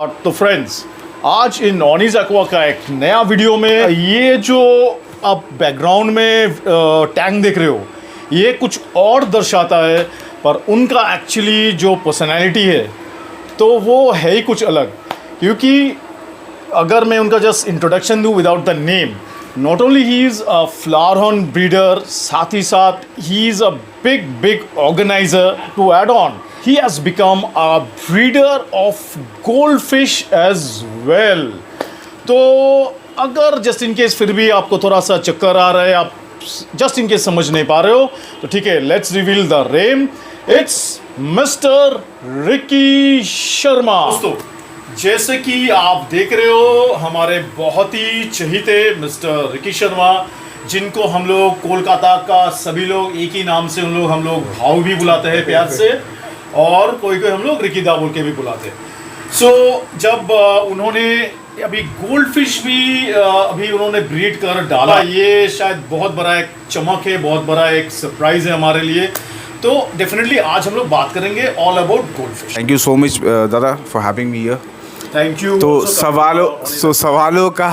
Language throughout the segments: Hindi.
और तो फ्रेंड्स, आज इन ऑनीज एक्वा का एक नया वीडियो में ये जो आप बैकग्राउंड में टैंक देख रहे हो, ये कुछ और दर्शाता है, पर उनका एक्चुअली जो पर्सनैलिटी है तो वो है ही कुछ अलग। क्योंकि अगर मैं उनका जस्ट इंट्रोडक्शन दूँ without the name, not only ही is a flower horn breeder, साथ ही साथ ही is a big organiser. To add on, he has become a breeder of goldfish as well। तो अगर जस्ट इन केस फिर भी आपको थोड़ा सा चक्कर आ रहा है, आप जस्ट इन केस समझ नहीं पा रहे हो, तो ठीक है, let's reveal the name. It's mister Ricky Sharma. दोस्तों, जैसे कि आप देख रहे हो, हमारे बहुत ही चहीते मिस्टर रिकी शर्मा, जिनको हम लोग कोलकाता का सभी लोग एक ही नाम से हम लोग भाव भी बुलाते हैं प्यार से, और कोई हम लोग रिकी दा बोल के भी बुलाते हैं। सो जब उन्होंने अभी गोल्ड फिश भी अभी उन्होंने ब्रीड कर डाला, ये शायद बहुत बड़ा एक चमक है, बहुत बड़ा एक सरप्राइज है हमारे लिए। तो डेफिनेटली आज हम लोग बात करेंगे all about gold fish. Thank you so much दादा for having me here. Thank you. तो सवालों का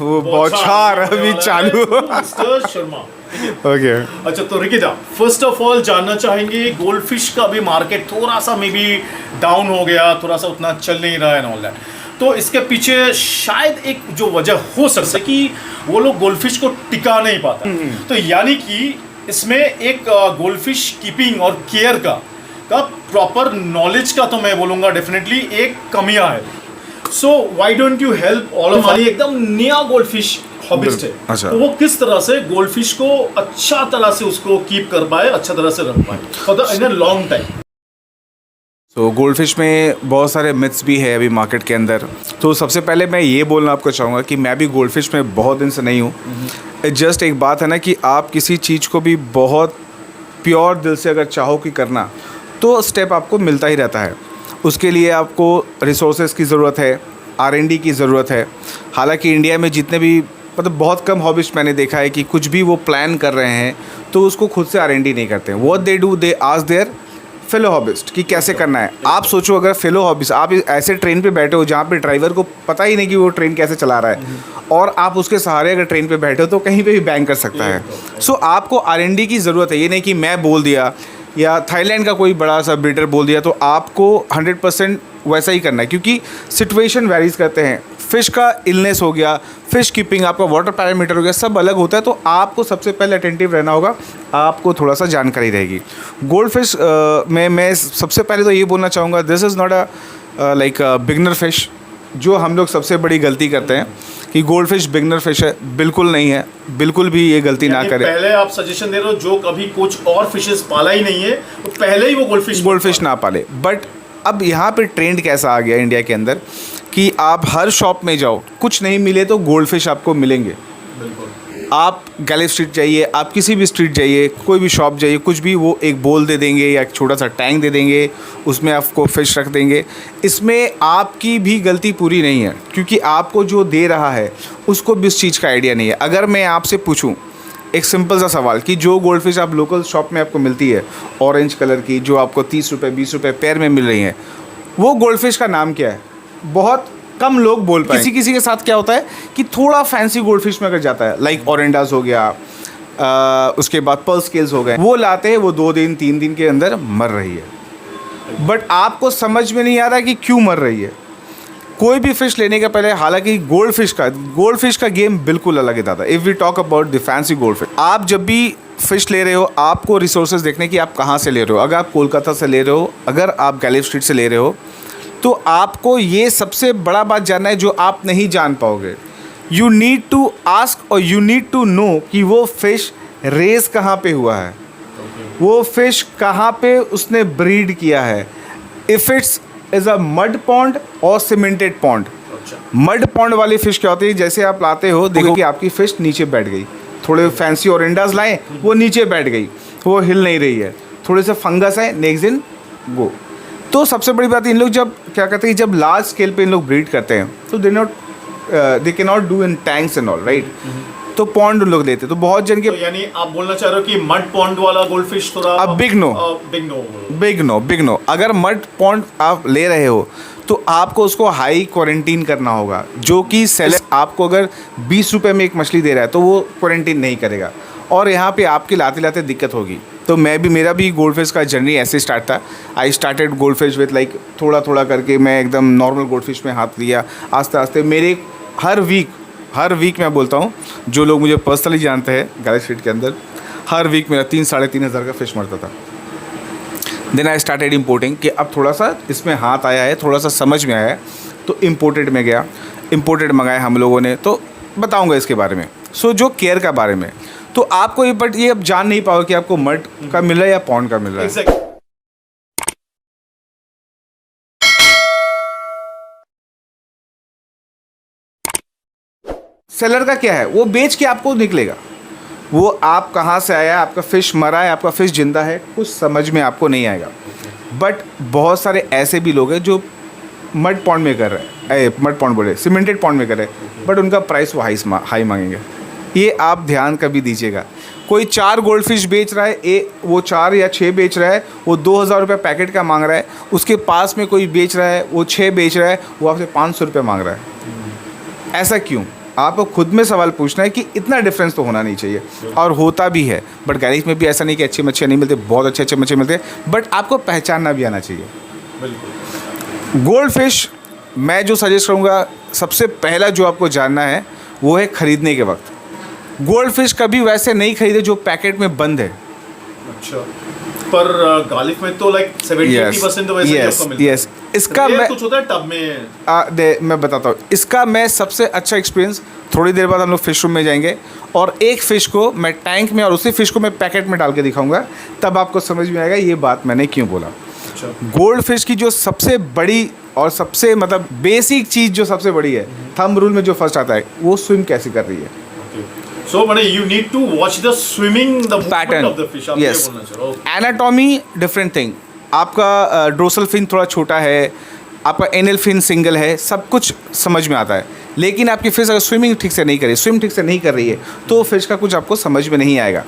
वो बौछार अभी चालू। Mister Sharma, okay. अच्छा, तो रिकी दा, फर्स्ट ऑफ ऑल जानना चाहेंगे, गोल्ड फिश का भी मार्केट थोड़ा सा मे बी डाउन हो गया, थोड़ा सा उतना चल नहीं रहा है एंड ऑल दैट, तो इसके पीछे शायद एक जो वजह हो सकता है कि वो लोग गोल्ड फिश को टिका नहीं पाता। तो यानी कि इसमें एक गोल्ड फिश कीपिंग और केयर का प्रॉपर नॉलेज का, तो मैं बोलूँगा डेफिनेटली एक कमियां है। So why don't you help all of us, एकदम नया गोल्ड फिश हॉबिस्ट है, अच्छा। तो वो किस तरह से गोल्ड फिश को अच्छा तरह से उसको कीप कर पाए, अच्छा तरह से रख पाए for the in a long time. तो गोल्ड फिश में बहुत सारे मिथ्स भी है अभी मार्केट के अंदर। तो सबसे पहले मैं ये बोलना आपको चाहूँगा कि मैं भी गोल्ड फिश में बहुत दिन से नहीं हूँ। जस्ट एक बात है ना कि आप किसी चीज़ को भी बहुत प्योर दिल से अगर चाहो कि करना, तो स्टेप आपको मिलता ही रहता है। उसके लिए आपको रिसोर्सेज की ज़रूरत है, R&D की ज़रूरत है। हालांकि इंडिया में जितने भी मतलब बहुत कम हॉबिस्ट मैंने देखा है कि कुछ भी वो प्लान कर रहे हैं तो उसको खुद से R&D नहीं करते हैं। What they do, they ask there fellow hobbyist कि कैसे करना है। आप सोचो, अगर फेलो हॉबिस्ट, आप ऐसे ट्रेन पे बैठे हो जहाँ पे ड्राइवर को पता ही नहीं कि वो ट्रेन कैसे चला रहा है, और आप उसके सहारे अगर ट्रेन पे बैठे हो तो कहीं पे भी बैंग कर सकता है। सो आपको R&D की ज़रूरत है। ये नहीं कि मैं बोल दिया या थाईलैंड का कोई बड़ा सा ब्रीडर बोल दिया तो आपको 100% वैसा ही करना है, क्योंकि सिचुएशन वेरीज करते हैं। फ़िश का इलनेस हो गया, फ़िश कीपिंग, आपका वाटर पैरामीटर हो गया, सब अलग होता है। तो आपको सबसे पहले अटेंटिव रहना होगा, आपको थोड़ा सा जानकारी रहेगी। गोल्ड फिश में मैं सबसे पहले तो ये बोलना चाहूँगा, this is not a like beginner fish, जो हम लोग सबसे बड़ी गलती करते हैं कि गोल्ड फिश बिगनर फिश है। बिल्कुल नहीं है, बिल्कुल भी ये गलती ना करें। पहले आप सजेशन दे रहे हो जो कभी कुछ और फिशेस पाला ही नहीं है, तो पहले ही वो गोल्ड फिश ना पाले। बट अब यहाँ पे ट्रेंड कैसा आ गया इंडिया के अंदर कि आप हर शॉप में जाओ, कुछ नहीं मिले तो गोल्ड फिश आपको मिलेंगे। आप गैलेव स्ट्रीट जाइए, आप किसी भी स्ट्रीट जाइए, कोई भी शॉप जाइए, कुछ भी, वो एक बोल दे देंगे या एक छोटा सा टैंक दे देंगे, उसमें आपको फ़िश रख देंगे। इसमें आपकी भी गलती पूरी नहीं है, क्योंकि आपको जो दे रहा है उसको भी उस चीज़ का आइडिया नहीं है। अगर मैं आपसे पूछूं एक सिंपल सा सवाल कि जो गोल्ड फिश आप लोकल शॉप में आपको मिलती है, ऑरेंज कलर की, जो आपको 30 रुपये 20 रुपये पैर में मिल रही हैं, वो गोल्ड फिश का नाम क्या है? बहुत कम लोग बोल पाए। किसी के साथ क्या होता है कि थोड़ा फैंसी गोल्ड फिश में अगर जाता है, लाइक ओरेंडास हो गया, उसके बाद पर्ल स्केल्स हो गए, वो लाते हैं, वो 2 दिन 3 दिन के अंदर मर रही है। बट आपको समझ में नहीं आ रहा कि क्यों मर रही है। कोई भी फ़िश लेने के पहले, हालांकि गोल्ड फिश का गेम बिल्कुल अलग है दादा। If we talk about the fancy gold fish, आप जब भी फ़िश ले रहे हो, आपको रिसोर्सेज देखने कि आप कहाँ से ले रहे हो। अगर आप कोलकाता से ले रहे हो, अगर आप गैलेव स्ट्रीट से ले रहे हो, तो आपको ये सबसे बड़ा बात जानना है जो आप नहीं जान पाओगे। यू नीड टू आस्क और यू नीड टू नो कि वो फ़िश रेस कहाँ पे हुआ है, वो फ़िश कहाँ पे उसने ब्रीड किया है। If it's is a mud pond और सीमेंटेड पॉन्ड। मड पॉन्ड वाली फ़िश क्या होती है, जैसे आप लाते हो, देखो कि आपकी फ़िश नीचे बैठ गई, थोड़े फैंसी ओरेंडास लाए, वो नीचे बैठ गई, वो हिल नहीं रही है, थोड़े से फंगस है, नेक्स्ट दिन वो। तो सबसे बड़ी बात, इन लोग जब क्या करते हैं, जब लार्ज स्केल पे इन लोग ब्रीड करते हैं, तो they can not do in tanks and all, right. तो पॉन्ड लोग लेते, तो बहुत जन के, तो यानी आप बोलना चाह रहे हो कि मड पॉन्ड वाला गोल्डफिश थोड़ा बिग नो। अगर मड पॉन्ड आप ले रहे हो तो आपको उसको हाई क्वारंटीन करना होगा, जो कि सेलर आपको अगर 20 रुपये में एक मछली दे रहा है तो वो क्वारंटीन नहीं करेगा, और यहाँ पे आपके लाते लाते दिक्कत होगी। तो मेरा भी गोल्ड फिश का जर्नी ऐसे स्टार्ट था। I started gold fish with like थोड़ा थोड़ा करके मैं एकदम नॉर्मल गोल्ड फिश में हाथ लिया, आस्ते आस्ते मेरे हर वीक मैं बोलता हूँ, जो लोग मुझे पर्सनली जानते हैं गैलेक्सी स्ट्रीट के अंदर, हर वीक मेरा 3-3.5 हज़ार का फ़िश मरता था। देन आई स्टार्टेड इम्पोर्टिंग कि अब थोड़ा सा इसमें हाथ आया है, थोड़ा सा समझ में आया है, तो इम्पोर्टेड में गया, इम्पोर्टेड मंगाए हम लोगों ने, तो बताऊँगा इसके बारे में। सो जो केयर का बारे में, तो आपको ये बट ये अब जान नहीं पाओगे कि आपको मड का मिल रहा है या पॉन्ड का मिल रहा है। सेलर का क्या है, वो बेच के आपको निकलेगा, वो आप कहाँ से आया, आपका फ़िश मरा है, आपका फ़िश जिंदा है, कुछ समझ में आपको नहीं आएगा। बट बहुत सारे ऐसे भी लोग हैं जो मड पॉन्ड में कर रहे हैं, मड पॉन्ड बोले सीमेंटेड पॉन्ड में कर रहे हैं, बट उनका प्राइस वो हाई मांगेंगे। ये आप ध्यान कभी दीजिएगा। कोई 4 गोल्ड फिश बेच रहा है, वो 4 या 6 बेच रहा है, वो 2000 रुपये पैकेट का मांग रहा है, उसके पास में कोई बेच रहा है, वो 6 बेच रहा है, वो आपसे 500 रुपये मांग रहा है। ऐसा क्यों? आपको खुद में सवाल पूछना है कि इतना डिफरेंस तो होना नहीं चाहिए, और होता भी है। बट गैलेक्सी में भी ऐसा नहीं कि अच्छी मच्छियाँ नहीं मिलती, बहुत अच्छे मच्छी मिलते हैं, बट आपको पहचानना भी आना चाहिए। बिल्कुल। गोल्ड फिश मैं जो सजेस्ट करूँगा, सबसे पहला जो आपको जानना है वो है ख़रीदने के वक्त। गोल्ड फिश कभी वैसे नहीं खरीदे जो पैकेट में बंद है। अच्छा, पर गालिफ में तो लाइक 70-80% तो वैसे ही आपको मिलता है। यस, इसका मैं कुछ होता है टब में। मैं बताता हूँ, इसका मैं सबसे अच्छा एक्सपीरियंस, थोड़ी देर बाद हम लोग फिश रूम में जाएंगे और एक फ़िश को मैं टैंक में और उसी फिश को मैं पैकेट में डाल के दिखाऊंगा, तब आपको समझ में आएगा ये बात मैंने क्यों बोला। अच्छा। गोल्ड फिश की जो सबसे बड़ी और सबसे मतलब बेसिक चीज़ जो सबसे बड़ी है, थंब रूल में जो फर्स्ट आता है, वो स्विम कैसे कर रही है। So, you need to watch the swimming, the movement of the fish. Yes. Anatomy different thing. आपका डोर्सल फिन थोड़ा छोटा है, आपका एनल फिन सिंगल है, सब कुछ समझ में आता है। लेकिन आपकी फिश अगर स्विम ठीक से नहीं कर रही है, तो फिश का कुछ आपको समझ में नहीं आएगा।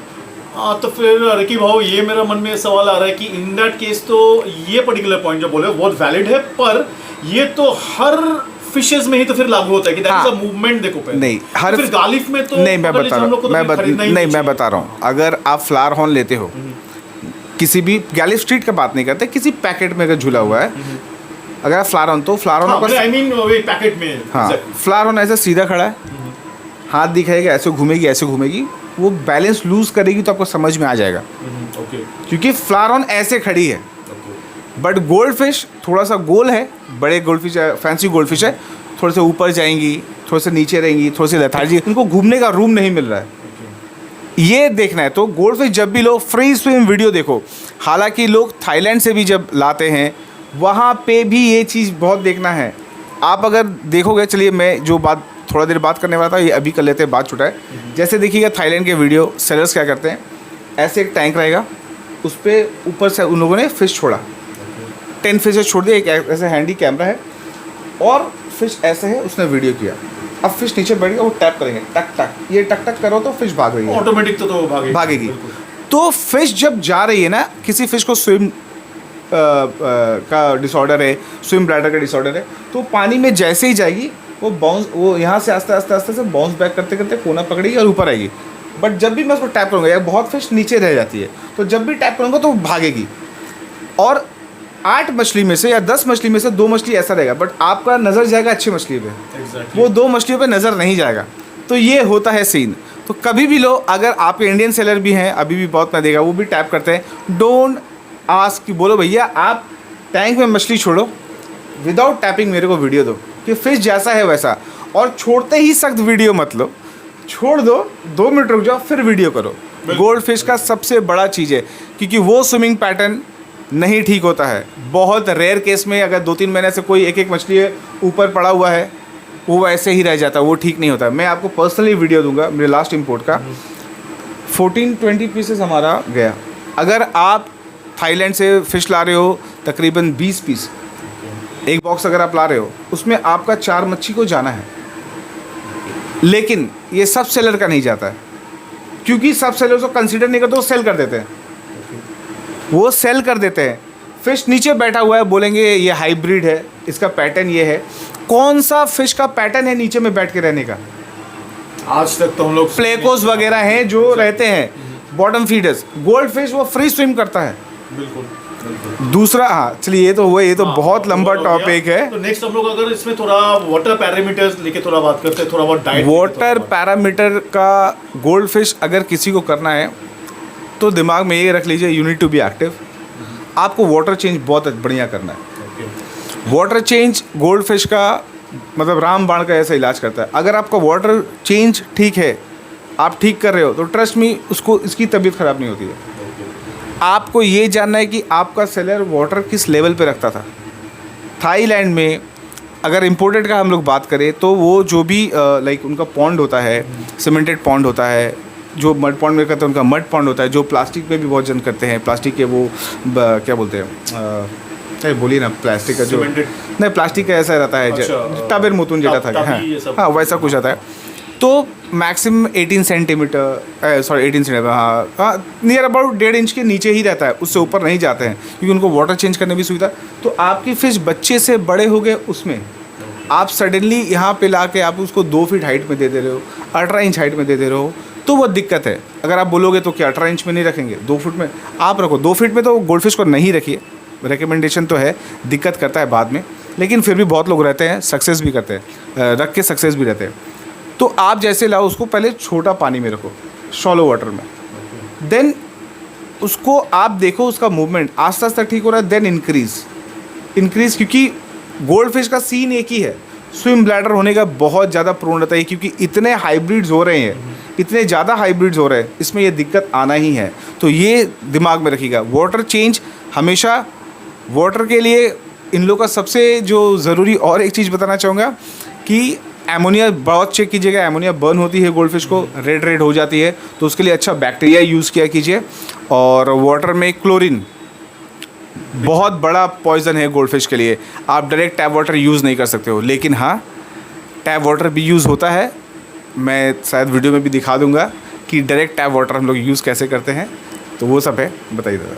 हाँ, तो फिर रिकी भाव, ये मेरा मन में सवाल आ रहा है कि इन दैट केस तो ये पर्टिकुलर पॉइंट जो बोले बहुत वैलिड है, पर ये तो हर फिशेस में ही तो फिर लागू होता है कि दैट इज अ मूवमेंट। देखो पहले नहीं, हर फिर गालिफ में तो नहीं, मैं बता रहा हूँ, अगर आप फ्लावर हॉर्न लेते हो, किसी भी गैलिफ स्ट्रीट का बात नहीं करते, किसी पैकेट में अगर झूला हुआ है, अगर आप फ्लावर हॉर्न, तो flower horn I mean packet में, हाँ, फ्लावर हॉर्न ऐसे सीधा खड़ा है, हाथ दिखाएगा, ऐसे घूमेगी, वो बैलेंस लूज करेगी तो आपको समझ में आ जाएगा। क्योंकि फ्लावर हॉर्न ऐसे खड़ी है। बट गोल्ड फिश थोड़ा सा गोल है, बड़े गोल्ड फिश है, फैंसी गोल्ड फिश है, थोड़े से ऊपर जाएंगी, थोड़े से नीचे रहेंगी, थोड़ी सी लेथार्जी, उनको घूमने का रूम नहीं मिल रहा है। ये देखना है तो गोल्ड फिश जब भी लो, फ्री स्विम वीडियो देखो। हालांकि लोग थाईलैंड से भी जब लाते हैं, वहाँ पे भी ये चीज़ बहुत देखना है। आप अगर देखोगे, चलिए मैं जो बात थोड़ा देर बात करने वाला था, ये अभी कर लेते हैं, बात छुटा है। जैसे देखिएगा थाईलैंड के वीडियो, सेलर्स क्या करते हैं, ऐसे एक टैंक रहेगा, उस पर ऊपर से उन लोगों ने फ़िश छोड़ा, 10 फिशेस छोड़ दिए, एक ऐसे हैंडी कैमरा है और फिश ऐसे है, उसने वीडियो किया। अब फिश नीचे बैठ गया, वो टैप करेंगे, टक टक, ये टक टक करो तो फिश भाग रही है, ऑटोमेटिक तो भागेगी। तो फिश जब जा रही है ना, किसी फिश को स्विम का डिसऑर्डर है, स्विम ब्लैडर का डिसऑर्डर है, तो पानी में जैसे ही जाएगी, वो यहाँ से आस्ते से बाउंस बैक करते करते कोना पकड़ेगी और ऊपर आएगी। बट जब भी मैं उसको टैप करूँगा, या बहुत फिश नीचे रह जाती है, तो जब भी टैप करूँगा तो वो भागेगी। और 8 मछली में से या 10 मछली में से 2 मछली ऐसा रहेगा, बट आपका नज़र जाएगा अच्छी मछली पे, वो 2 मछलियों पे नज़र नहीं जाएगा। तो ये होता है सीन। तो कभी भी लो, अगर आपके इंडियन सेलर भी हैं, अभी भी बहुत मैं देखा, वो भी टैप करते हैं, डोंट आस्क कि बोलो भैया आप टैंक में मछली छोड़ो, विदाउट टैपिंग मेरे को वीडियो दो कि फिश जैसा है वैसा, और छोड़ते ही सख्त वीडियो मत लो, छोड़ दो, 2 मिनट रुक जाओ, फिर वीडियो करो। गोल्ड फिश का सबसे बड़ा चीज़ है, क्योंकि वो स्विमिंग पैटर्न नहीं ठीक होता है। बहुत रेयर केस में अगर 2-3 महीने से कोई एक मछली है ऊपर पड़ा हुआ है, वो वैसे ही रह जाता है, वो ठीक नहीं होता। मैं आपको पर्सनली वीडियो दूंगा मेरे लास्ट इंपोर्ट का, 14-20 पीसेस हमारा गया। अगर आप थाईलैंड से फ़िश ला रहे हो तकरीबन 20 पीस, एक बॉक्स अगर आप ला रहे हो, उसमें आपका 4 मच्छी को जाना है। लेकिन ये सब सेलर का नहीं जाता है, क्योंकि सब सेलर को कंसीडर नहीं करते, वो सेल कर देते हैं, फिश नीचे बैठा हुआ है, बोलेंगे ये हाइब्रिड है, इसका पैटर्न ये है। कौन सा फिश का पैटर्न है नीचे में बैठ के रहने का? आज तक तो हम लोग प्लेकोस वगैरह हैं जो रहते हैं बॉटम फीडर्स। गोल्ड फिश वो फ्री स्विम करता है। बिल्कुल। दूसरा, हाँ चलिए ये तो हुआ, ये तो बहुत लंबा टॉपिक है। तो नेक्स्ट हम लोग अगर इसमें थोड़ा वाटर पैरामीटर्स लेके थोड़ा बात करते हैं, थोड़ा बहुत डाइट। वाटर पैरामीटर का गोल्ड फिश अगर किसी को करना है तो दिमाग में ये रख लीजिए, you need to be active. आपको वाटर चेंज बहुत बढ़िया करना है। वाटर चेंज गोल्ड फिश का मतलब रामबाण का ऐसा इलाज करता है। अगर आपका वाटर चेंज ठीक है, आप ठीक कर रहे हो, तो ट्रस्ट मी उसको इसकी तबीयत ख़राब नहीं होती है। आपको ये जानना है कि आपका सेलर वाटर किस लेवल पे रखता था। थाईलैंड में अगर इम्पोर्टेड का हम लोग बात करें तो वो जो भी लाइक उनका पॉन्ड होता है, सीमेंटेड पॉन्ड होता है, जो मड पॉन्ड में करते हैं उनका मड पॉन्ड होता है, जो प्लास्टिक में भी बहुत जन करते हैं। प्लास्टिक के वो क्या बोलते हैं, बोलिए ना, प्लास्टिक का जो नहीं, प्लास्टिक का ऐसा रहता है, टबेर मुतुन जेटा था, हाँ वैसा कुछ आता है। तो मैक्सिमम 18 सेंटीमीटर, सॉरी 18 सेंटीमीटर, हाँ नियर अबाउट 1.5 इंच के नीचे ही रहता है, उससे ऊपर नहीं जाते हैं क्योंकि उनको वाटर चेंज करने की सुविधा। तो आपकी फिश बच्चे से बड़े हो गए, उसमें आप सडनली यहाँ पे ला के आप उसको 2 फीट हाइट में दे दे रहे हो, 18 इंच हाइट में दे दे रहे हो, तो वो दिक्कत है। अगर आप बोलोगे तो क्या 18 इंच में नहीं रखेंगे, 2 फीट में आप रखो। 2 फीट में तो गोल्ड फिश को नहीं रखिए, रिकमेंडेशन तो है, दिक्कत करता है बाद में, लेकिन फिर भी बहुत लोग रहते हैं, सक्सेस भी करते हैं, रख के सक्सेस भी रहते हैं। तो आप जैसे लाओ उसको पहले छोटा पानी में रखो, शॉलो वाटर में, देन उसको आप देखो उसका मूवमेंट आस्ते आस्ते ठीक हो रहा है, देन इंक्रीज क्योंकि गोल्ड फिश का सीन एक ही है, स्विम ब्लैडर होने का बहुत ज़्यादा प्रोन रहता है क्योंकि इतने हाइब्रिड्स हो रहे हैं, इतने ज़्यादा हाइब्रिड्स हो रहे हैं, इसमें ये दिक्कत आना ही है। तो ये दिमाग में रखिएगा। वाटर चेंज हमेशा, वाटर के लिए इन लोगों का सबसे जो ज़रूरी और एक चीज़ बताना चाहूँगा कि एमोनिया बहुत चेक कीजिएगा। एमोनिया बर्न होती है गोल्ड फिश को, रेड हो जाती है, तो उसके लिए अच्छा बैक्टीरिया यूज़ किया कीजिए। और वाटर में क्लोरीन बहुत बड़ा पॉइजन है गोल्ड फिश के लिए। आप डायरेक्ट टैप वाटर यूज़ नहीं कर सकते हो, लेकिन हाँ टैप वाटर भी यूज़ होता है। मैं शायद वीडियो में भी दिखा दूंगा कि डायरेक्ट टैप वाटर हम लोग यूज़ कैसे करते हैं, तो वो सब है, बताइए दादा।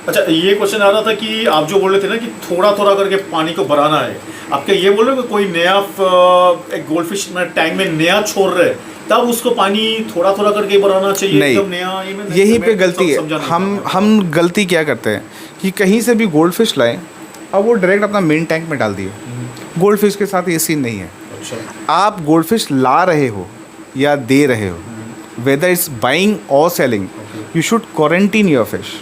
अच्छा, ये क्वेश्चन आ रहा था कि आप जो बोल रहे थे ना कि थोड़ा थोड़ा करके पानी को बढ़ाना है, आप क्या ये बोल रहे हो कि कोई नया एक गोल्ड फिश में टैंक में नया छोड़ रहे तब उसको पानी थोड़ा थोड़ा करके बढ़ाना चाहिए? नहीं, एकदम नया यहीं पे गलती है। हम गलती क्या करते हैं कि कहीं से भी गोल्ड फिश लाएं और वो डायरेक्ट अपना मेन टैंक में डाल दिए। गोल्ड फिश के साथ ये सीन नहीं है। अच्छा। आप गोल्ड फिश ला रहे हो या दे रहे हो, वेदर इट्स बाइंग और selling, you should quarantine your fish.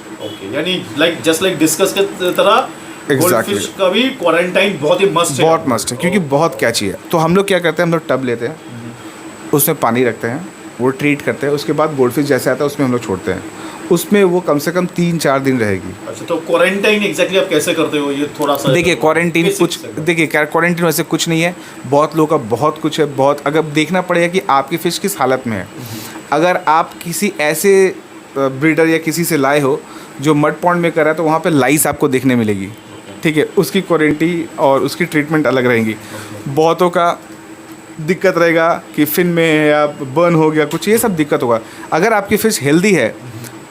यानी लाइक जस्ट लाइक डिस्कस के तरह गोल्ड फिश का भी क्वारंटाइन बहुत ही मस्ट है। बहुत मस्ट है क्योंकि बहुत कैची है। तो हम लोग क्या करते हैं, हम लोग टब लेते हैं, उसमें पानी रखते हैं, वो ट्रीट करते हैं, उसके बाद गोल्ड फिश जैसे आता है उसमें हम लोग छोड़ते हैं, उसमें वो कम से कम 3-4 दिन रहेगी। अच्छा, तो क्वारंटाइन एग्जैक्टली आप कैसे करते हो? ये थोड़ा सा देखिए क्वारंटीन कुछ, देखिए क्वारंटीन वैसे कुछ नहीं है, बहुत लोगों का बहुत कुछ है। बहुत अगर देखना पड़ेगा कि आपकी फ़िश किस हालत में है। अगर आप किसी ऐसे ब्रीडर या किसी से लाए हो जो मड पॉन्ड में कर रहा है, तो वहाँ पे लाइस आपको देखने मिलेगी, ठीक है, उसकी क्वारंटीन और उसकी ट्रीटमेंट अलग रहेंगी। बहुतों का दिक्कत रहेगा कि फिन में या बर्न हो गया कुछ, ये सब दिक्कत होगा। अगर आपकी फ़िश हेल्दी है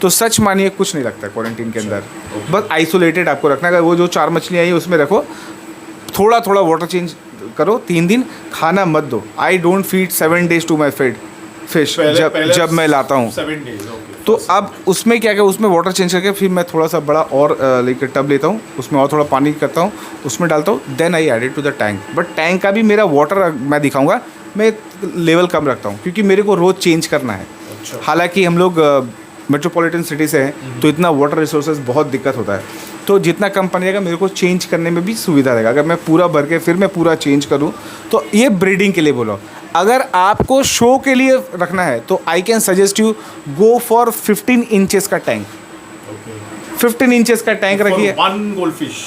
तो सच मानिए कुछ नहीं लगता क्वारंटीन के अंदर, बस आइसोलेटेड आपको रखना है। वो जो 4 मछलियाँ आई उसमें रखो, थोड़ा थोड़ा वाटर चेंज करो, 3 दिन खाना मत दो। I don't feed 7 days to my fish जब मैं लाता हूँ। तो अब उसमें क्या क्या, उसमें वाटर चेंज करके फिर मैं थोड़ा सा बड़ा और लेकर टब लेता हूँ, उसमें और थोड़ा पानी करता हूँ, उसमें डालता हूँ, then I add it to the tank. But tank का भी मेरा वाटर मैं दिखाऊंगा, मैं लेवल कम रखता हूँ क्योंकि मेरे को रोज़ चेंज करना है। हालांकि हम लोग मेट्रोपॉलिटन सिटी से हैं तो इतना वाटर रिसोर्सेज बहुत दिक्कत होता है, तो जितना कम पानी आएगा मेरे को चेंज करने में भी सुविधा रहेगा। अगर मैं पूरा भर के फिर मैं पूरा चेंज करूँ, तो ये ब्रीडिंग के लिए बोलो। अगर आपको शो के लिए रखना है तो I can suggest you go for 15 inches का टैंक। 15 इंचेस का टैंक रखिए, 1 गोल्ड फिश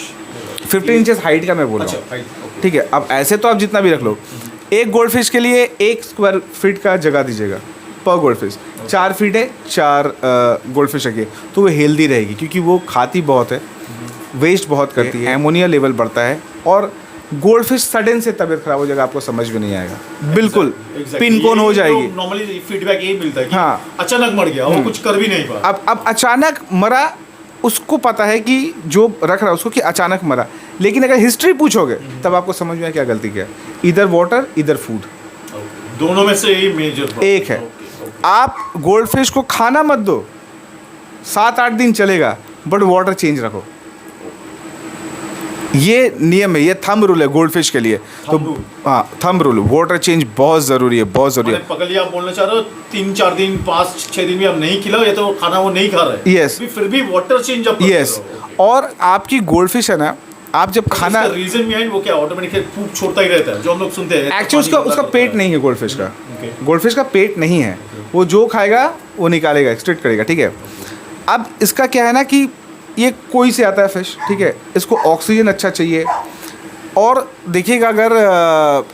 15 इंचेस हाइट का मैं बोल रहा हूँ, ठीक है। अब ऐसे तो आप जितना भी रख लो, एक गोल्ड फिश के लिए 1 स्क्वायर फीट का जगह दीजिएगा पर गोल्ड फिश। 4 फीट है, 4 गोल्ड फिश रखिए, तो वो हेल्दी रहेगी क्योंकि वो खाती बहुत है, वेस्ट बहुत करती है, एमोनिया लेवल बढ़ता है, और गोल्ड फिश सडन से तबीयत खराब हो जाएगा, आपको समझ में नहीं आएगा, बिल्कुल पिन कोन हो जाएगी। नॉर्मली फीडबैक यही मिलता है कि हाँ, अचानक मर गया, वो कुछ कर भी नहीं पाया। अब अचानक मरा उसको पता है कि जो रख रहा है उसको कि अचानक मरा। लेकिन अगर हिस्ट्री पूछोगे तब आपको समझ में आए क्या गलती किया। इधर वाटर इधर फूड, दोनों में से यही मेजर एक है। आप गोल्ड फिश को खाना मत दो, 7-8 दिन चलेगा, बट वाटर चेंज रखो। ये नियम है, ये थंब रूल है गोल्ड फिश के लिए। तो हाँ, थंब रूल, वाटर चेंज बहुत ज़रूरी है, बहुत ज़रूरी है। पकड़ लिया, आप बोलना चाह रहे हो 3-4 दिन 5-6 दिन भी हम नहीं खिलाओ, ये तो खाना वो नहीं खा रहे। Yes. फिर भी वाटर चेंज आप यस, और आपकी गोल्ड फिश है ना, आप जब खाना, रीजन बिहाइंड वो क्या ऑटोमेटिक फूड छोड़ता ही रहता है जो हम लोग सुनते हैं। एक्चुअली उसका पेट नहीं है गोल्ड फिश का। गोल्ड फिश का पेट नहीं है, वो जो खाएगा वो निकालेगा, एक्सट्रैक्ट करेगा, ठीक है। अब इसका क्या है ना कि ये कोई से आता है फिश, ठीक है, इसको ऑक्सीजन अच्छा चाहिए। और देखिएगा अगर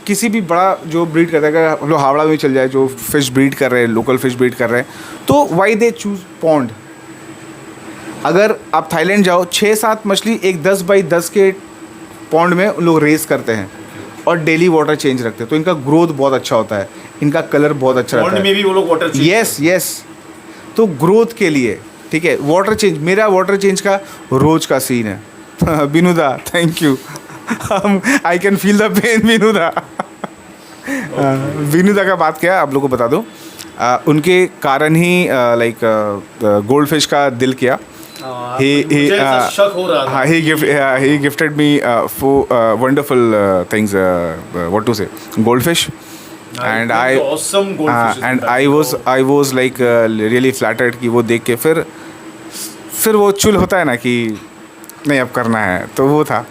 किसी भी बड़ा जो ब्रीड करता है, अगर हम लोग हावड़ा में चल जाए, जो फिश ब्रीड कर रहे हैं, लोकल फिश ब्रीड कर रहे हैं, तो वाई दे चूज पॉन्ड। अगर आप थाईलैंड जाओ, 6-7 मछली एक 10 बाई 10 के पॉन्ड में उन लोग रेस करते हैं और डेली वाटर चेंज रखते हैं, तो इनका ग्रोथ बहुत अच्छा होता है, इनका कलर बहुत अच्छा रहता है। में भी वो लोग वाटर चेंज, यस यस, तो ग्रोथ के लिए, ठीक है, वाटर चेंज। मेरा वाटर चेंज का रोज का सीन है। Binuda, thank you. I can feel the pain Binuda. Binuda का बात क्या है आप लोगों को बता दूं, उनके कारण ही लाइक गोल्ड फिश का दिल किया। शक हो रहा था। he gifted me for wonderful things, what to say, goldfish. And awesome goldfish. And I was like really flattered कि वो देख के फिर वो चुल होता है ना कि नहीं अब करना है, तो वो था।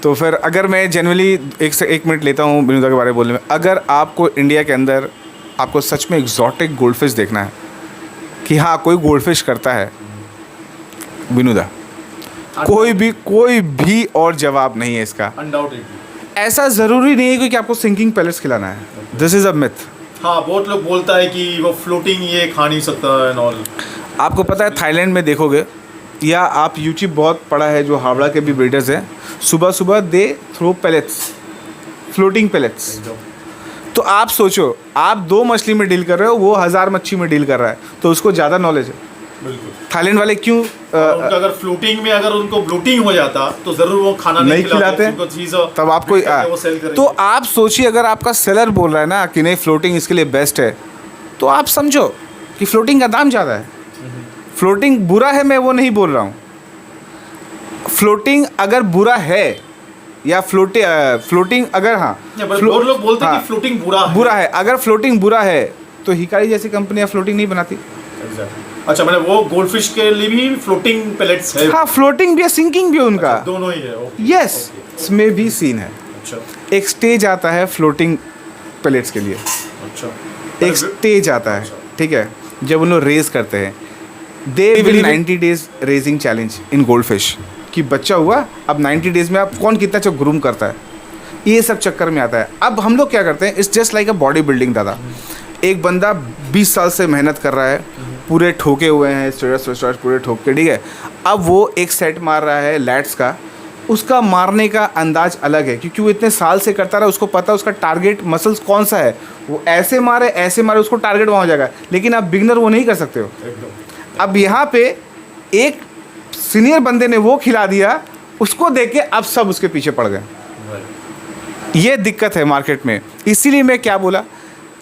तो फिर अगर मैं जनरली एक मिनट लेता हूँ बिनुदा के बारे में बोलने में, अगर आपको इंडिया के अंदर आपको सच में एग्जॉटिक गोल्डफिश देखना है कि हाँ कोई गोल्डफिश करता है, बिनुदा, कोई भी और जवाब नहीं है इसका। ऐसा ज़रूरी नहीं है कि आपको सिंकिंग पैलेट्स खिलाना है, दिस इज़ अ मिथ। हाँ, बहुत लोग बोलता है कि वो फ्लोटिंग ये खा नहीं सकता एंड ऑल। आपको पता है थाईलैंड में देखोगे, या आप यूट्यूब बहुत पढ़ा है, जो हावड़ा के भी ब्रीडर्स हैं, सुबह सुबह they throw pellets, floating pellets. तो आप सोचो, आप 2 मछली में डील कर रहे हो, वो 1000 मच्छी में डील कर रहा है, तो उसको ज़्यादा नॉलेज है। बिल्कुल। थाईलैंड वाले क्यों उनका अगर फ्लोटिंग में अगर उनको ब्लोटिंग हो जाता तो जरूर वो खाना नहीं खिलाते, तब आपको तो आप सोचिए, अगर आपका सेलर बोल रहा है ना कि नहीं फ्लोटिंग इसके लिए बेस्ट है, तो आप समझो कि फ्लोटिंग का दाम ज़्यादा है। फ्लोटिंग बुरा है, मैं वो नहीं बोल रहा हूँ। फ्लोटिंग अगर बुरा है या फ्लोटिंग अगर लोग बोलते हैं कि फ्लोटिंग बुरा है। अगर फ्लोटिंग बुरा है तो हिकारी जैसी कंपनियां फ्लोटिंग नहीं बनाती। अच्छा, मैंने वो गोल्डफिश के लिए भी फ्लोटिंग पैलेट्स है। हाँ, फ्लोटिंग भी है, सिंकिंग भी है उनका। अच्छा, दोनों ही है। यस, इसमें भी सीन है। अच्छा, एक स्टेज आता है फ्लोटिंग पैलेट्स के लिए। अच्छा, एक स्टेज आता है, ठीक है, जब उन लोग रेज करते हैं, they will 90 days raising challenge in goldfish, कि बच्चा हुआ, अब 90 डेज में आप कौन कितना अच्छा ग्रूम करता है, ये सब चक्कर में आता है। अब हम लोग क्या करते हैं, it's just like a body building. दादा, एक बंदा 20 साल से मेहनत कर रहा है, पूरे ठोके हुए हैं, स्टेरॉइड्स पूरे ठोक के, ठीक है, अब वो एक सेट मार रहा है लैट्स का, उसका मारने का अंदाज अलग है, क्योंकि वो इतने साल से करता रहा, उसको पता है उसका टारगेट मसल्स कौन सा है, वो ऐसे मारे उसको टारगेट वहाँ हो जाएगा। लेकिन आप बिगनर वो नहीं कर सकते हो। अब यहाँ पे एक सीनियर बंदे ने वो खिला दिया, उसको देख के अब सब उसके पीछे पड़ गए। ये दिक्कत है मार्केट में। इसीलिए मैं क्या बोला,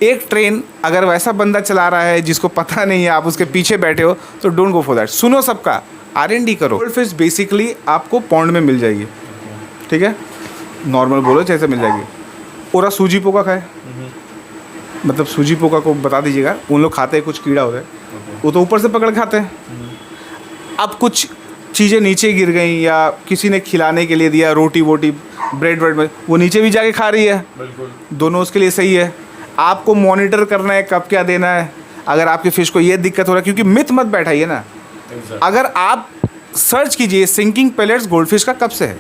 एक ट्रेन अगर वैसा बंदा चला रहा है जिसको पता नहीं है, आप उसके पीछे बैठे हो, तो डोंट गो फॉर दैट। सुनो सबका, R&D करो। गोल्डफिश बेसिकली आपको पॉन्ड में मिल जाएगी, ठीक है, नॉर्मल बोलो जैसे मिल जाएगी। पूरा सूजी पोका खाए, मतलब सूजी पोका को बता दीजिएगा, उन लोग खाते हैं, कुछ कीड़ा होता है, वो तो ऊपर से पकड़ खाते हैं। अब कुछ चीज़ें नीचे गिर गई या किसी ने खिलाने के लिए दिया, रोटी वोटी ब्रेड में, वो नीचे भी जाके खा रही है, दोनों उसके लिए सही है। आपको मॉनिटर करना है कब क्या देना है। अगर आपके फिश को ये दिक्कत हो रहा है, क्योंकि मिथ मत बैठाइए ना। अगर आप सर्च कीजिए सिंकिंग पैलेट्स गोल्डफिश का कब से है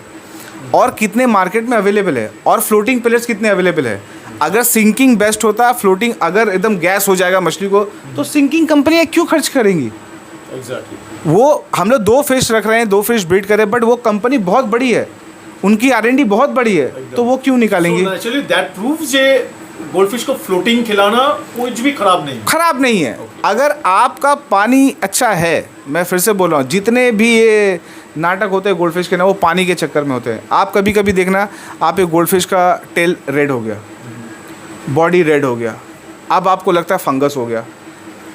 और कितने मार्केट में अवेलेबल है, और फ्लोटिंग पैलेट्स कितने अवेलेबल है। अगर सिंकिंग बेस्ट होता, फ्लोटिंग अगर एकदम गैस हो जाएगा मछली को, तो सिंकिंग कंपनियाँ क्यों खर्च करेंगी। वो हम लोग 2 फिश रख रहे हैं, 2 फिश ब्रीड कर रहे हैं, बट वो कंपनी बहुत बड़ी है, उनकी R&D बहुत बड़ी है, तो वो क्यों निकालेंगी। एक्चुअली दैट प्रूव्स जे गोल्ड फिश को फ्लोटिंग खिलाना कुछ भी खराब नहीं। ख़राब नहीं है अगर आपका पानी अच्छा है। मैं फिर से बोल रहा हूँ, जितने भी ये नाटक होते हैं गोल्ड फिश के ना, वो पानी के चक्कर में होते हैं। आप कभी कभी देखना, आप एक गोल्ड फिश का टेल रेड हो गया, बॉडी रेड हो गया, अब आपको लगता है फंगस हो गया,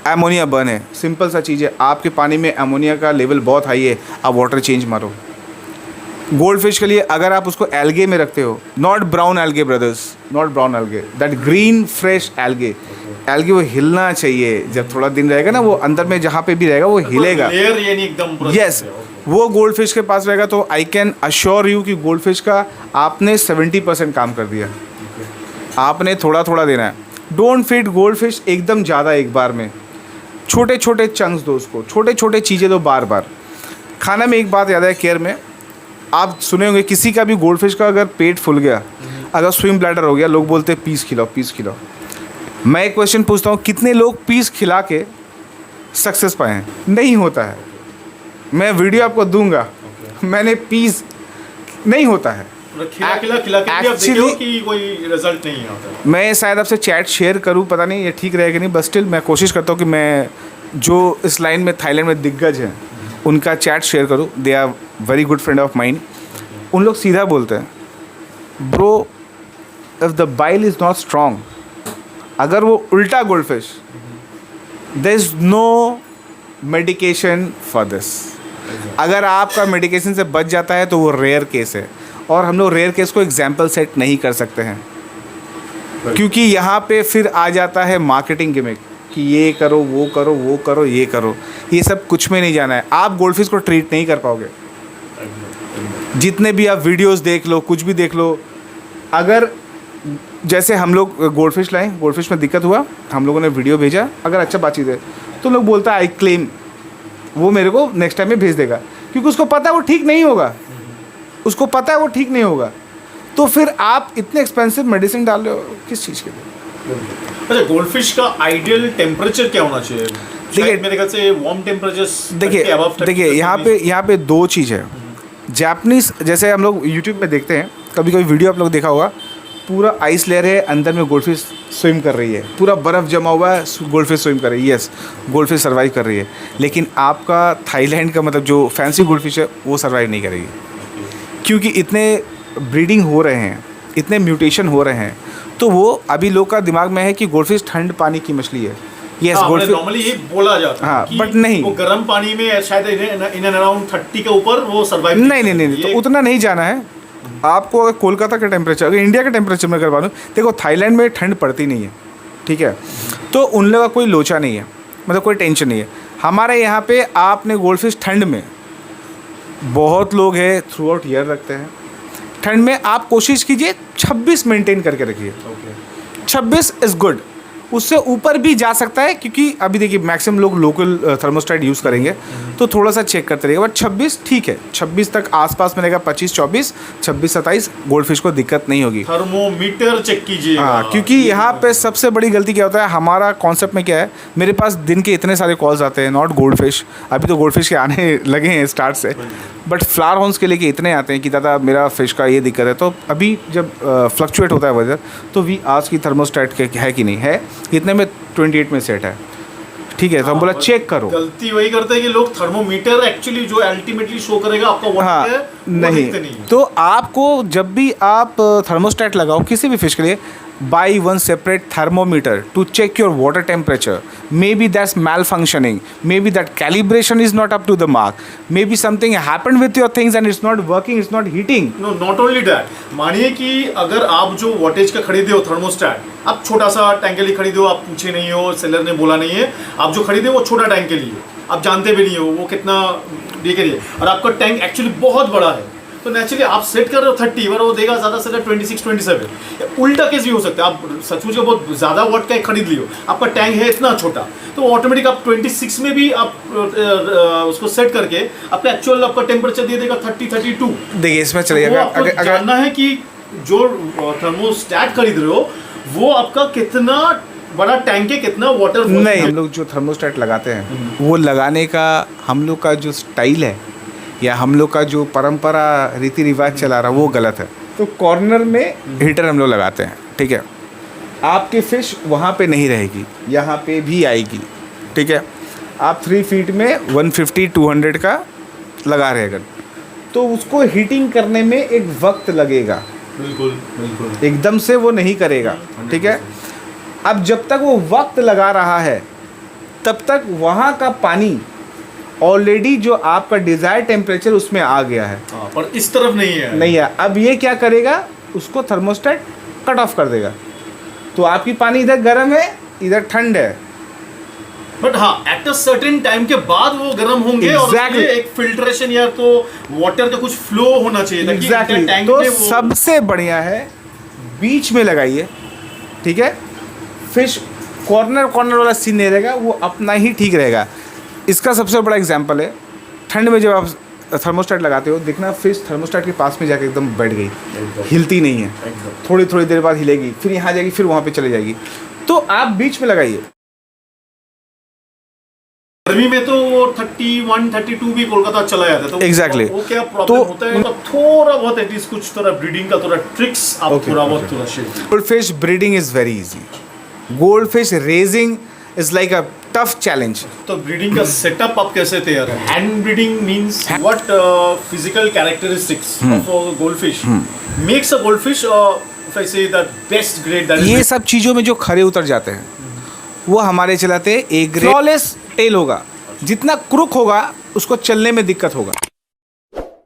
एमोनिया बर्न है। सिंपल सा चीज़ है, आपके पानी में एमोनिया का लेवल बहुत हाई है, आप वाटर चेंज मारो। गोल्ड फिश के लिए अगर आप उसको एल्गे में रखते हो, not brown algae brothers, not brown algae, that green fresh algae. Algae वो हिलना चाहिए, जब थोड़ा दिन रहेगा ना वो अंदर में जहाँ पे भी रहेगा वो हिलेगा। लेयर ये नहीं एकदम पूरा यस, वो गोल्ड फिश के पास रहेगा। तो आई कैन अश्योर यू कि गोल्ड फिश का आपने 70% काम कर दिया। आपने थोड़ा थोड़ा देना है। डोंट फीड गोल्ड फिश एकदम ज़्यादा एक बार में, छोटे छोटे चंक्स दो उसको, छोटे छोटे चीज़ें दो बार बार। खाना में एक बात याद है केयर में, आप सुने होंगे किसी का भी गोल्ड फिश का अगर पेट फूल गया, अगर स्विम ब्लैडर हो गया, लोग बोलते हैं पीस खिलाओ, पीस खिलाओ। मैं एक क्वेश्चन पूछता हूँ, कितने लोग पीस खिला के सक्सेस पाए हैं? नहीं होता है। मैं वीडियो आपको दूंगा, मैंने पीस नहीं होता है। खिला खिला खिला के भी आप देखो कि कोई रिजल्ट नहीं आता। मैं शायद आपसे चैट शेयर करूं, पता नहीं ये ठीक रहेगा कि नहीं, बस स्टिल मैं कोशिश करता हूं कि मैं जो इस लाइन में थाईलैंड में दिग्गज हैं उनका चैट शेयर करूं। They are very good friend of mind. उन लोग सीधा बोलते हैं, bro if the bile is not strong, अगर वो उल्टा gold fish, there is no medication for this. अगर आपका मेडिकेशन से बच जाता है तो वो रेयर केस है, और हम लोग रेयर केस को एग्जाम्पल सेट नहीं कर सकते हैं, क्योंकि यहाँ पे फिर आ जाता है मार्केटिंग गिमिक कि ये करो, वो करो, वो करो, ये करो। ये सब कुछ में नहीं जाना है। आप गोल्ड फिश को ट्रीट नहीं कर पाओगे। जितने भी आप वीडियोस देख लो, कुछ भी देख लो, अगर जैसे हम लोग गोल्ड फिश लाए, गोल्ड फिश में दिक्कत हुआ, हम लोगों ने वीडियो भेजा, अगर अच्छा बातचीत है तो लोग बोलता है आई क्लेम, वो मेरे को नेक्स्ट टाइम में भेज देगा, क्योंकि उसको पता है वो ठीक नहीं होगा, उसको पता है वो ठीक नहीं होगा। तो फिर आप इतने एक्सपेंसिव मेडिसिन डाल रहे हो किस चीज़ के लिए? अच्छा, गोल्ड फिश का आइडियल टेम्परेचर क्या होना चाहिए? देखिए मेरे ख्याल से वार्म टेम्परेचर। देखिए यहाँ पे दो चीज़ है। जापानीज, जैसे हम लोग यूट्यूब में देखते हैं, कभी कभी वीडियो आप लोग देखा होगा, पूरा आइस लेयर है, अंदर में गोल्ड फिश स्विम कर रही है, पूरा बर्फ़ जमा हुआ है, गोल्ड फिश स्विम कर रही है। यस, गोल्ड फिश सर्वाइव कर रही है, लेकिन आपका थाईलैंड का मतलब जो फैंसी गोल्ड फिश है वो सर्वाइव नहीं करेगी, क्योंकि इतने ब्रीडिंग हो रहे हैं, इतने म्यूटेशन हो रहे हैं। तो वो अभी लोग का दिमाग में है कि गोल्ड फिश ठंड पानी की मछली है। यस, गोल्ड फिश नॉर्मली ये बोला जाता है। हाँ, कि बट नहीं, वो गर्म पानी में शायद इन एंड अराउंड 30 के ऊपर वो सर्वाइव नहीं, तो उतना नहीं जाना है आपको। अगर कोलकाता का टेम्परेचर, अगर इंडिया का टेम्परेचर में करवा लूँ, देखो थाईलैंड में ठंड पड़ती नहीं है, ठीक है, तो उन लोगों का कोई लोचा नहीं है, मतलब कोई टेंशन नहीं है। हमारे यहाँ पे आपने गोल्ड फिश ठंड में, बहुत लोग हैं थ्रू आउट ईयर रखते हैं, ठंड में आप कोशिश कीजिए 26 मेंटेन करके रखिए। 26 इज़ गुड, उससे ऊपर भी जा सकता है, क्योंकि अभी देखिए मैक्सिमम लोग लोकल थर्मोस्टेट यूज़ करेंगे, तो थोड़ा सा चेक करते रहेगा, बट 26 ठीक है, 26 तक आसपास में रहेगा, 25, 24, 26, 27 गोल्ड फिश को दिक्कत नहीं होगी। थर्मोमीटर चेक कीजिए। हाँ, क्योंकि यहाँ पे सबसे बड़ी गलती क्या होता है, हमारा कॉन्सेप्ट में क्या है, मेरे पास दिन के इतने सारे कॉल्स आते हैं, नॉट गोल्ड फिश, अभी तो गोल्ड फिश के आने लगे हैं स्टार्ट से, बट फ्लावर हॉर्न्स के लेके इतने आते हैं कि दादा मेरा फिश का ये दिक्कत है। तो अभी जब फ्लक्चुएट होता है वेदर, तो वी आज की थर्मोस्टेट के है कि नहीं है, इतने में 28 में सेट है, ठीक है, तो हम बोला चेक करो। गलती वही करते हैं कि लोग थर्मोमीटर एक्चुअली जो अल्टीमेटली शो करेगा आपका वाटर है, नहीं। तो आपको जब भी आप थर्मोस्टेट लगाओ किसी भी फिश के लिए, buy one separate thermometer to check your water temperature. Maybe that's malfunctioning, maybe that calibration is not up to the mark, maybe something happened with your things and it's not working, it's not heating. No, not only that, मानिए कि अगर आप जो वॉटेज का खरीदे हो थर्मोस्टेट, आप छोटा सा टैंक के लिए खरीदे हो, आप पूछे नहीं हो, सेलर ने बोला नहीं है, आप जो खरीदे वो छोटा टैंक के लिए, आप जानते भी नहीं हो वो कितना ये के लिए, और आपका टैंक एक्चुअली बहुत बड़ा है, तो नेचुरली आप सेट कर रहे हो 30 और वो देगा ज़्यादा से ज़्यादा 26, 27। उल्टा केस भी हो सकता है, आप सचमुच का बहुत ज़्यादा वाट का खरीद लियो, आपका टैंक है इतना छोटा, तो ऑटोमेटिक आप 26 में भी आप उसको सेट करके आपका एक्चुअल आपका टेम्परेचर दे देगा 30, 32। देखिए इसमें चलिएगा, अगर जानना है कि जो थर्मोस्टेट खरीद रहे हो वो आपका कितना बड़ा टैंक है, कितना वाटर नहीं। हम लोग जो थर्मोस्टेट लगाते हैं वो लगाने का हम लोग का जो स्टाइल है या हम लोग का जो परंपरा रीति रिवाज चला रहा वो गलत है। तो कॉर्नर में हीटर हम लोग लगाते हैं, ठीक है, आपकी फ़िश वहाँ पे नहीं रहेगी, यहाँ पे भी आएगी, ठीक है। आप 3 फीट में 150-200 का लगा रहे अगर, तो उसको हीटिंग करने में एक वक्त लगेगा, बिल्कुल बिल्कुल। एकदम से वो नहीं करेगा, ठीक है। अब जब तक वो वक्त लगा रहा है तब तक वहाँ का पानी ऑलरेडी जो आपका डिज़ायर टेम्परेचर उसमें आ गया है, हाँ, पर इस तरफ नहीं है। नहीं है। अब ये क्या करेगा, उसको थर्मोस्टेट कट ऑफ कर देगा, तो आपकी पानी इधर गर्म है, इधर ठंड है। बट हाँ, एट अ सर्टेन टाइम के बाद वो गर्म होंगे और Exactly. उसमें एक फिल्ट्रेशन या तो वाटर का कुछ फ्लो होना चाहिए ताकि एग्जैक्टली टैंक तो में वो सबसे बढ़िया है बीच में लगाइए, ठीक है। फिश कॉर्नर कॉर्नर वाला सीन नहीं रहेगा, वो अपना ही ठीक रहेगा। इसका सबसे बड़ा एग्जांपल है, ठंड में जब आप थर्मोस्टेट लगाते हो, देखना फिश थर्मोस्टेट के पास में जाके एकदम बैठ गई, हिलती नहीं है, थोड़ी थोड़ी देर बाद हिलेगी, फिर यहाँ जाएगी, फिर वहाँ पे चले जाएगी। तो आप बीच में लगाइए। गर्मी में तो वो 31-32 भी कोलकाता चला जाता है, तो Exactly. वो क्या प्रॉब्लम तो होता है, तो थोड़ा बहुत एटलीस्ट कुछ थोड़ा ब्रीडिंग का थोड़ा ट्रिक्स आप Okay, थोड़ा बहुत okay. थोड़ा शेयर कीजिए। Goldfish breeding is very easy. Goldfish raising is like a tough challenge. तो ब्रीडिंग का सेटअप आप कैसे तैयार है? Hand breeding means what physical characteristics of a goldfish makes a goldfish if I से द बेस्ट ग्रेड दैट ये सब चीज़ों में जो खरे उतर जाते हैं वो हमारे चलाते एक फ्लॉलेस टेल होगा, जितना क्रुक होगा उसको चलने में दिक्कत होगा।